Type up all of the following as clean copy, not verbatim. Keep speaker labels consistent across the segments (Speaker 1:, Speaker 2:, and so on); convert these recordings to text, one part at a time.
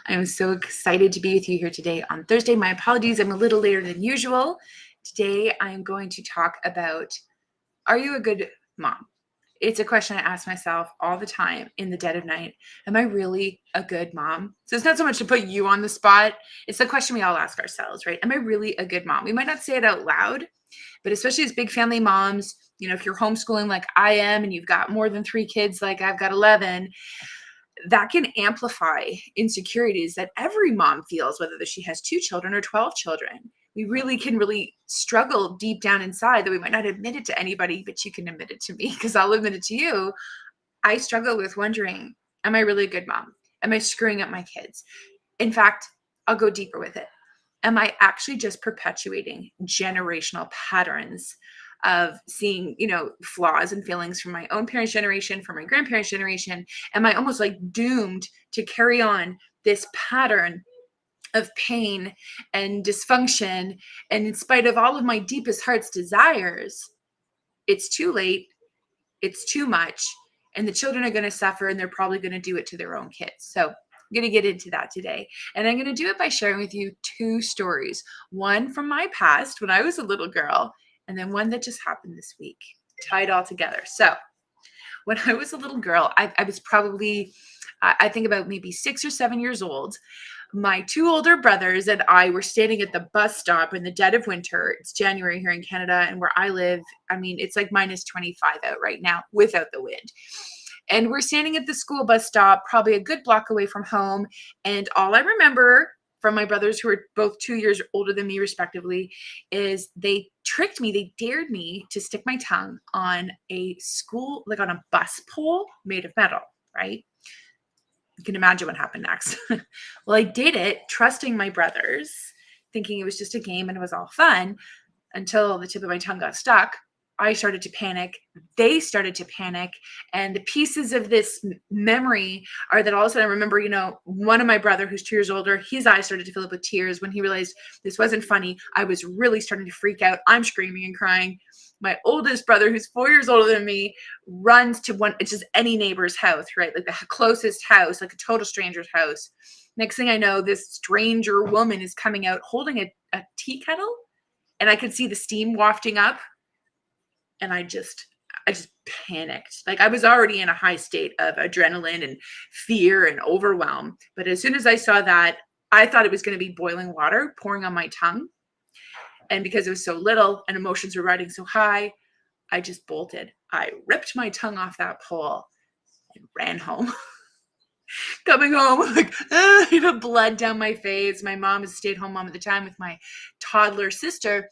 Speaker 1: I am so excited to be with you here today on Thursday. My apologies, I'm a little later than usual. Today, I'm going to talk about, are you a good mom? It's a question I ask myself all the time in the dead of night. Am I really a good mom? So it's not so much to put you on the spot. It's the question we all ask ourselves, right? Am I really a good mom? We might not say it out loud, but especially as big family moms, if you're homeschooling like I am and you've got more than 3 kids like I've got 11, that can amplify insecurities that every mom feels, whether she has 2 children or 12 children. We really struggle deep down inside that we might not admit it to anybody, but you can admit it to me because I'll admit it to you. I struggle with wondering, am I really a good mom? Am I screwing up my kids? In fact, I'll go deeper with it. Am I actually just perpetuating generational patterns of seeing, flaws and feelings from my own parents' generation, from my grandparents' generation? Am I almost like doomed to carry on this pattern of pain and dysfunction? And in spite of all of my deepest heart's desires, it's too late, it's too much, and the children are going to suffer, and they're probably going to do it to their own kids. So I'm going to get into that today. And I'm going to do it by sharing with you 2 stories, one from my past when I was a little girl, and then one that just happened this week, tied all together. So when I was a little girl, I was probably, I think about maybe 6 or 7 years old. My 2 older brothers and I were standing at the bus stop in the dead of winter. It's January here in Canada, and where I live, it's like minus 25 out right now without the wind. And we're standing at the school bus stop, probably a good block away from home. And all I remember from my brothers, who are both 2 years older than me, respectively, is they tricked me. They dared me to stick my tongue on a on a bus pole made of metal, right? You can imagine what happened next. Well, I did it, trusting my brothers, thinking it was just a game and it was all fun, until the tip of my tongue got stuck. I started to panic. They started to panic. And the pieces of this memory are that all of a sudden I remember, one of my brother who's 2 years older, his eyes started to fill up with tears when he realized this wasn't funny. I was really starting to freak out. I'm screaming and crying. My oldest brother, who's 4 years older than me, runs to it's just any neighbor's house, right? Like the closest house, like a total stranger's house. Next thing I know, this stranger woman is coming out holding a tea kettle, and I could see the steam wafting up. And I just panicked. Like, I was already in a high state of adrenaline and fear and overwhelm. But as soon as I saw that, I thought it was going to be boiling water pouring on my tongue. And because it was so little and emotions were riding so high, I just bolted. I ripped my tongue off that pole and ran home. Coming home, like, blood down my face. My mom is a stay-at-home mom at the time with my toddler sister.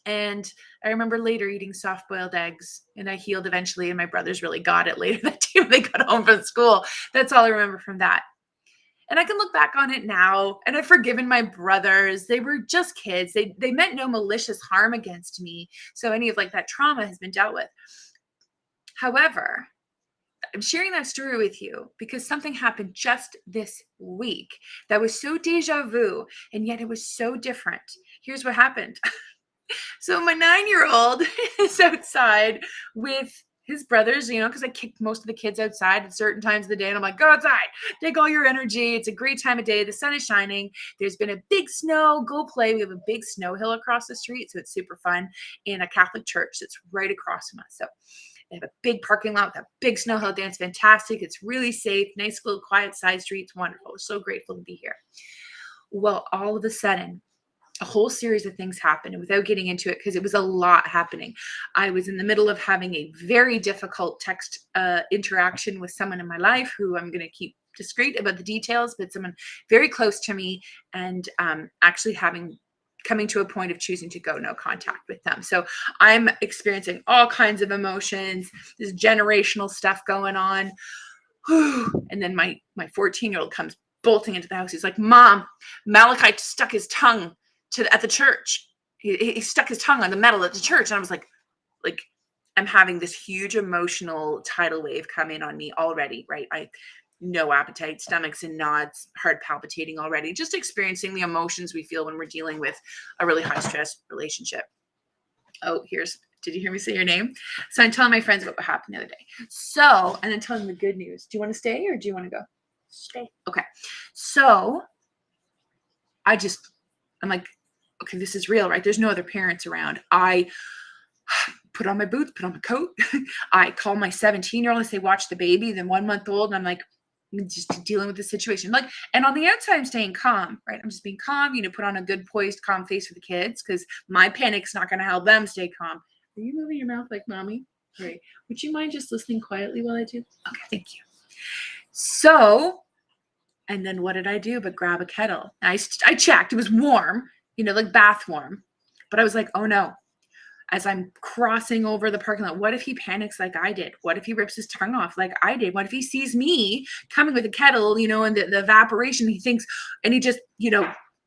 Speaker 1: And I remember later eating soft-boiled eggs, and I healed eventually, and my brothers really got it later that day when they got home from school. That's all I remember from that. And I can look back on it now, and I've forgiven my brothers. They were just kids. They meant no malicious harm against me. So any of that trauma has been dealt with. However, I'm sharing that story with you because something happened just this week that was so deja vu, and yet it was so different. Here's what happened. So my 9-year-old is outside with his brothers, because I kicked most of the kids outside at certain times of the day. And I'm like, go outside, take all your energy. It's a great time of day. The sun is shining. There's been a big snow. Go play. We have a big snow hill across the street. So it's super fun, in a Catholic church that's right across from us. So they have a big parking lot with a big snow hill dance. Fantastic. It's really safe. Nice little quiet side streets. Wonderful. So grateful to be here. Well, all of a sudden, a whole series of things happened, and without getting into it, because it was a lot happening. I was in the middle of having a very difficult text interaction with someone in my life who I'm going to keep discreet about the details, but someone very close to me, and actually coming to a point of choosing to go no contact with them. So I'm experiencing all kinds of emotions, this generational stuff going on. And then my 14-year-old comes bolting into the house. He's like, Mom, Malachi stuck his tongue at the church. He stuck his tongue on the metal at the church. And I was like, I'm having this huge emotional tidal wave come in on me already, right? No appetite, stomachs and knots, heart palpitating already, just experiencing the emotions we feel when we're dealing with a really high stress relationship. Oh, did you hear me say your name? So I'm telling my friends about what happened the other day. So, and then telling them the good news. Do you want to stay or do you want to go?
Speaker 2: Stay.
Speaker 1: Okay. So I'm like, okay, this is real, right? There's no other parents around. I put on my boots, put on my coat. I call my 17-year-old and say, watch the baby, then 1 month old. And I'm like, I'm just dealing with the situation. Like, and on the outside, I'm staying calm, right? I'm just being calm, put on a good poised, calm face for the kids because my panic's not going to help them stay calm. Are you moving your mouth like mommy? Right. Would you mind just listening quietly while I do? Okay, thank you. So, and then what did I do but grab a kettle? I checked. It was warm, like bath warm. But I was like, oh no. As I'm crossing over the parking lot, what if he panics like I did? What if he rips his tongue off like I did? What if he sees me coming with a kettle, and the evaporation, he thinks, and he just,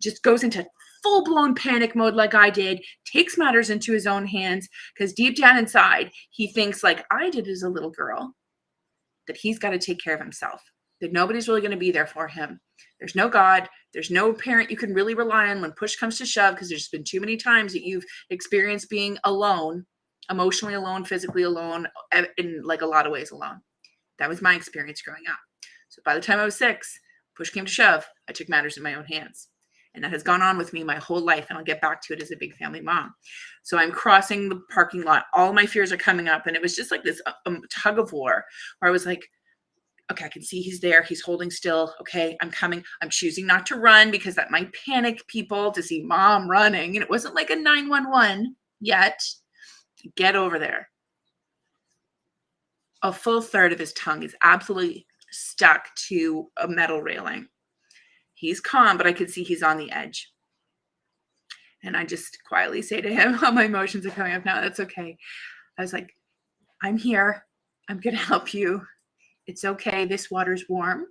Speaker 1: just goes into full-blown panic mode like I did, takes matters into his own hands, because deep down inside, he thinks like I did as a little girl, that he's got to take care of himself, that nobody's really going to be there for him. There's no God. There's no parent you can really rely on when push comes to shove, because there's been too many times that you've experienced being alone, emotionally alone, physically alone, in like a lot of ways alone. That was my experience growing up. So by the time I was 6, push came to shove, I took matters in my own hands. And that has gone on with me my whole life, and I'll get back to it as a big family mom. So I'm crossing the parking lot. All my fears are coming up, and it was just like this tug of war where I was like, okay, I can see he's there. He's holding still. Okay, I'm coming. I'm choosing not to run because that might panic people to see mom running. And it wasn't like a 911 yet. Get over there. A full third of his tongue is absolutely stuck to a metal railing. He's calm, but I can see he's on the edge. And I just quietly say to him, oh, my emotions are coming up now. That's okay. I was like, I'm here. I'm going to help you. It's okay. This water's warm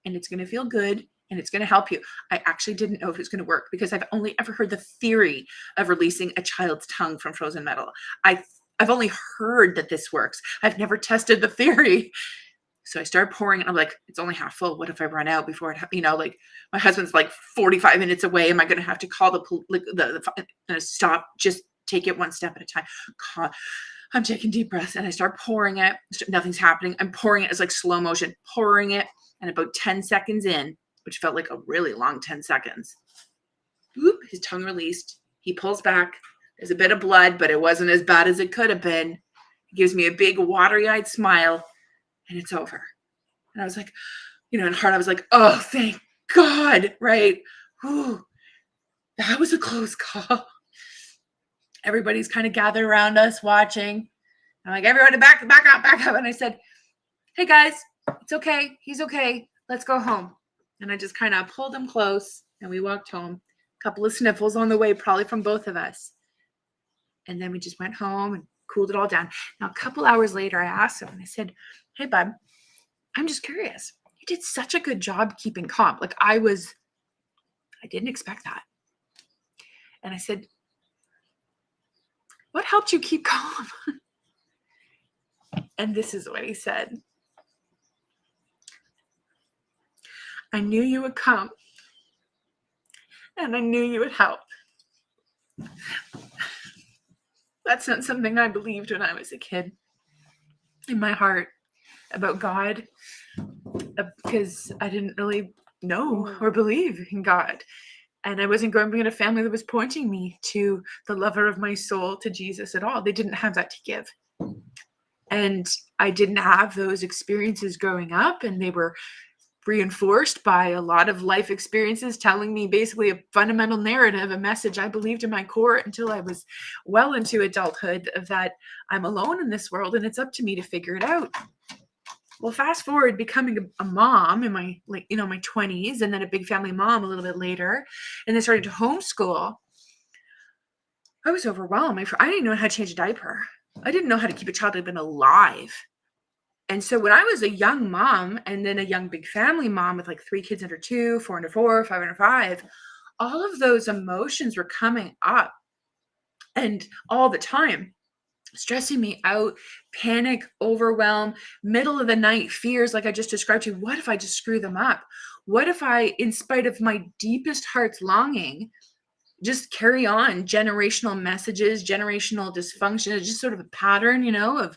Speaker 1: and it's going to feel good and it's going to help you. I actually didn't know if it was going to work because I've only ever heard the theory of releasing a child's tongue from frozen metal. I've only heard that this works. I've never tested the theory. So I started pouring and I'm like, it's only half full. What if I run out before it, like my husband's like 45 minutes away. Am I going to have to call the stop? Just take it one step at a time. I'm taking deep breaths and I start pouring it. Nothing's happening. I'm pouring it. It's like slow motion, pouring it. And about 10 seconds in, which felt like a really long 10 seconds, boop, his tongue released. He pulls back. There's a bit of blood, but it wasn't as bad as it could have been. He gives me a big watery-eyed smile and it's over. And I was like, in heart, I was like, oh, thank God, right? Whew, that was a close call. Everybody's kind of gathered around us watching. I'm like, everyone back up. And I said, hey guys, it's okay. He's okay. Let's go home. And I just kind of pulled him close and we walked home. A couple of sniffles on the way, probably from both of us. And then we just went home and cooled it all down. Now, a couple hours later, I asked him and I said, hey bud, I'm just curious. You did such a good job keeping calm. Like I didn't expect that. And I said, what helped you keep calm? And this is what he said. I knew you would come. And I knew you would help. That's not something I believed when I was a kid. In my heart about God. Because I didn't really know or believe in God. And I wasn't growing up in a family that was pointing me to the lover of my soul, to Jesus at all. They didn't have that to give. And I didn't have those experiences growing up, and they were reinforced by a lot of life experiences telling me basically a fundamental narrative, a message I believed in my core until I was well into adulthood, of that I'm alone in this world and it's up to me to figure it out. Well, fast forward becoming a mom in my my 20s, and then a big family mom a little bit later, and then starting to homeschool. I was overwhelmed. I didn't know how to change a diaper. I didn't know how to keep a child even alive. And so when I was a young mom and then a young big family mom with like 3 kids under 2, 4 under 4, 5 under 5, all of those emotions were coming up and all the time, stressing me out, panic, overwhelm, middle of the night fears like I just described to you. What if I just screw them up? What if I, in spite of my deepest heart's longing, just carry on generational messages, generational dysfunction? It's just sort of a pattern, of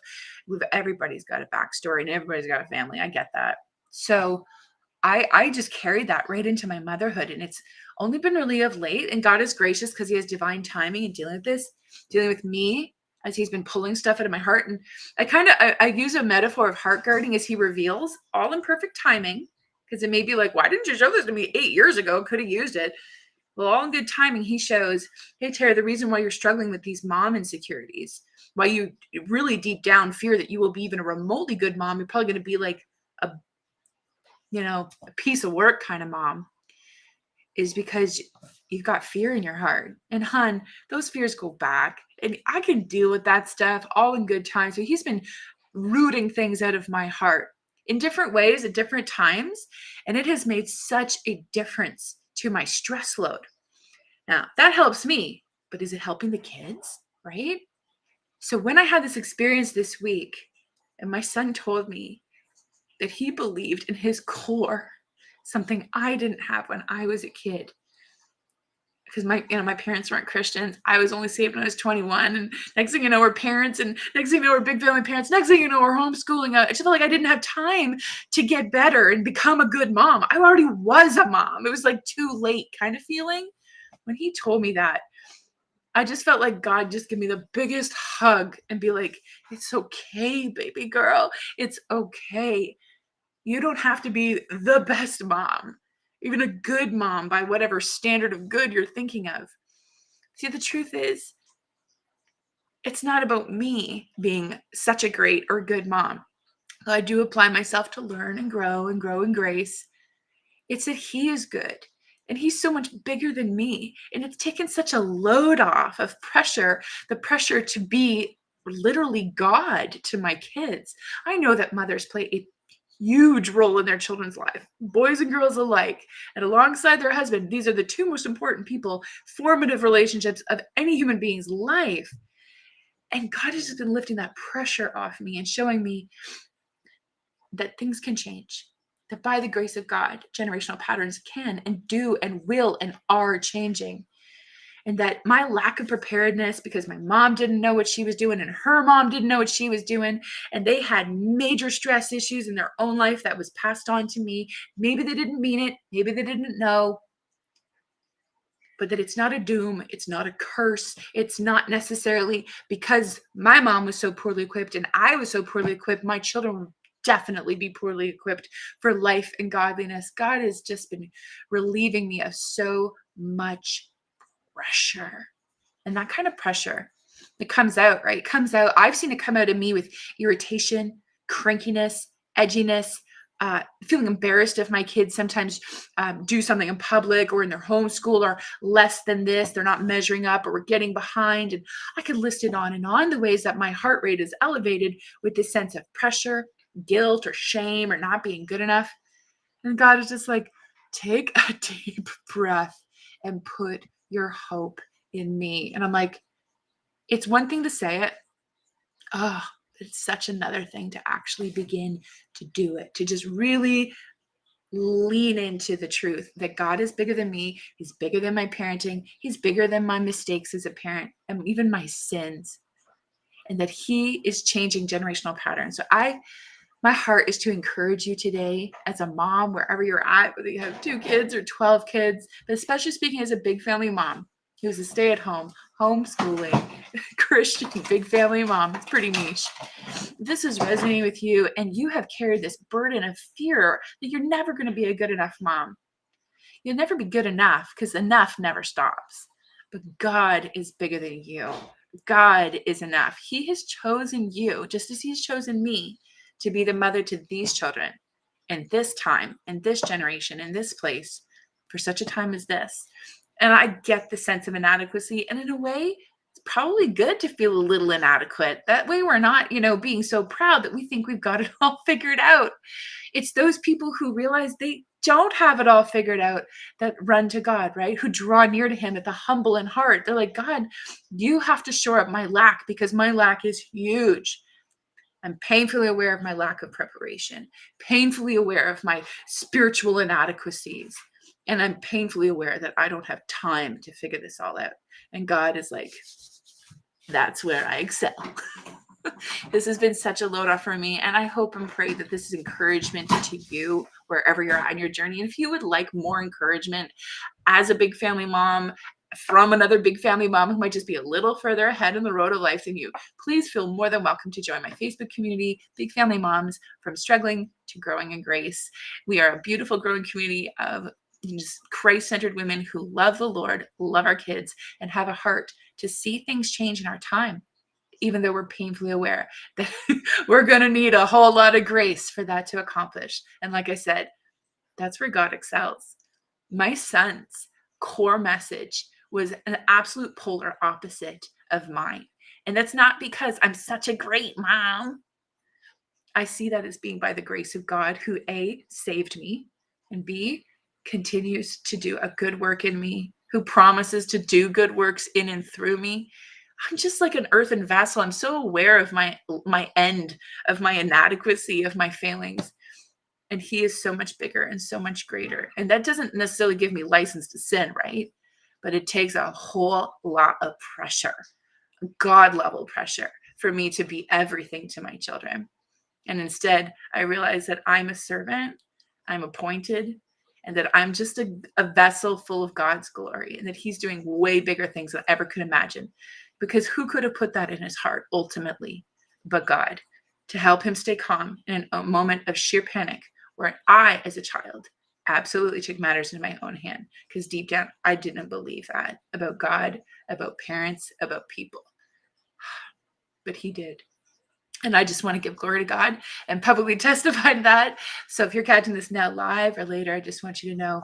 Speaker 1: everybody's got a backstory and everybody's got a family. I get that. So I just carried that right into my motherhood, and it's only been really of late. And God is gracious because He has divine timing in dealing with this, dealing with me as He's been pulling stuff out of my heart. And I use a metaphor of heart guarding as He reveals, all in perfect timing, because it may be like, why didn't you show this to me 8 years ago? Could have used it. Well, all in good timing, He shows, hey, Tara, the reason why you're struggling with these mom insecurities, why you really deep down fear that you will be even a remotely good mom, you're probably going to be like a a piece of work kind of mom, is because you've got fear in your heart. And hun, those fears go back, and I can deal with that stuff all in good time. So He's been rooting things out of my heart in different ways at different times, and it has made such a difference to my stress load. Now, that helps me, but is it helping the kids, right? So when I had this experience this week, and my son told me that he believed in his core something I didn't have when I was a kid. Because my parents weren't Christians. I was only saved when I was 21. And next thing you know, we're parents. And next thing you know, we're big family parents. Next thing you know, we're homeschooling. I just felt like I didn't have time to get better and become a good mom. I already was a mom. It was like too late kind of feeling. When he told me that, I just felt like God just give me the biggest hug and be like, it's okay, baby girl. It's okay. You don't have to be the best mom, even a good mom by whatever standard of good you're thinking of. See, the truth is, it's not about me being such a great or good mom. I do apply myself to learn and grow in grace. It's that He is good, and He's so much bigger than me. And it's taken such a load off of pressure, the pressure to be literally God to my kids. I know that mothers play a huge role in their children's life, boys and girls alike. And alongside their husband, these are the two most important people, formative relationships of any human being's life. And God has just been lifting that pressure off me and showing me that things can change. That by the grace of God, generational patterns can and do and will and are changing. And that my lack of preparedness, because my mom didn't know what she was doing and her mom didn't know what she was doing, and they had major stress issues in their own life that was passed on to me. Maybe they didn't mean it, maybe they didn't know, but that it's not a doom, it's not a curse. It's not necessarily because my mom was so poorly equipped and I was so poorly equipped, my children will definitely be poorly equipped for life and godliness. God has just been relieving me of so much pressure. And that kind of pressure, it comes out, right? It comes out. I've seen it come out of me with irritation, crankiness, edginess, feeling embarrassed if my kids sometimes do something in public or in their homeschool or less than this, they're not measuring up or we're getting behind. And I could list it on and on, the ways that my heart rate is elevated with this sense of pressure, guilt, or shame, or not being good enough. And God is just like, take a deep breath and put your hope in me. And I'm like, it's one thing to say it. Oh, it's such another thing to actually begin to do it, to just really lean into the truth that God is bigger than me. He's bigger than my parenting. He's bigger than my mistakes as a parent and even my sins. And that He is changing generational patterns. So my heart is to encourage you today as a mom, wherever you're at, whether you have 2 kids or 12 kids, but especially speaking as a big family mom who's a stay-at-home, homeschooling, Christian, big family mom. It's pretty niche. This is resonating with you, and you have carried this burden of fear that you're never going to be a good enough mom. You'll never be good enough because enough never stops. But God is bigger than you. God is enough. He has chosen you, just as He's chosen me, to be the mother to these children in this time, in this generation, in this place, for such a time as this. And I get the sense of inadequacy. And in a way, it's probably good to feel a little inadequate. That way we're not, being so proud that we think we've got it all figured out. It's those people who realize they don't have it all figured out that run to God, right? Who draw near to Him at the humble in heart. They're like, God, you have to shore up my lack because my lack is huge. I'm painfully aware of my lack of preparation, painfully aware of my spiritual inadequacies. And I'm painfully aware that I don't have time to figure this all out. And God is like, that's where I excel. This has been such a load off for me, and I hope and pray that this is encouragement to you wherever you're at in your journey. And if you would like more encouragement as a big family mom from another big family mom who might just be a little further ahead in the road of life than you, please feel more than welcome to join my Facebook community, Big Family Moms from Struggling to Growing in Grace. We are a beautiful growing community of just Christ-centered women who love the Lord, love our kids, and have a heart to see things change in our time, even though we're painfully aware that we're going to need a whole lot of grace for that to accomplish. And like I said, that's where God excels. My son's core message was an absolute polar opposite of mine. And that's not because I'm such a great mom. I see that as being by the grace of God, who A, saved me, and B, continues to do a good work in me, who promises to do good works in and through me. I'm just like an earthen vessel. I'm so aware of my end, of my inadequacy, of my failings. And he is so much bigger and so much greater. And that doesn't necessarily give me license to sin, right? But it takes a whole lot of pressure, God level pressure, for me to be everything to my children. And instead, I realize that I'm a servant, I'm appointed, and that I'm just a vessel full of God's glory, and that he's doing way bigger things than I ever could imagine. Because who could have put that in his heart ultimately but God, to help him stay calm in a moment of sheer panic where I, as a child, absolutely took matters into my own hand, because deep down, I didn't believe that about God, about parents, about people. But he did. And I just want to give glory to God and publicly testify to that. So if you're catching this now live or later, I just want you to know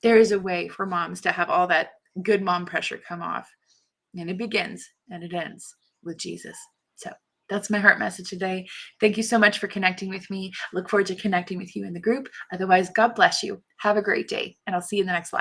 Speaker 1: there is a way for moms to have all that good mom pressure come off. And it begins and it ends with Jesus. So that's my heart message today. Thank you so much for connecting with me. Look forward to connecting with you in the group. Otherwise, God bless you. Have a great day. And I'll see you in the next live.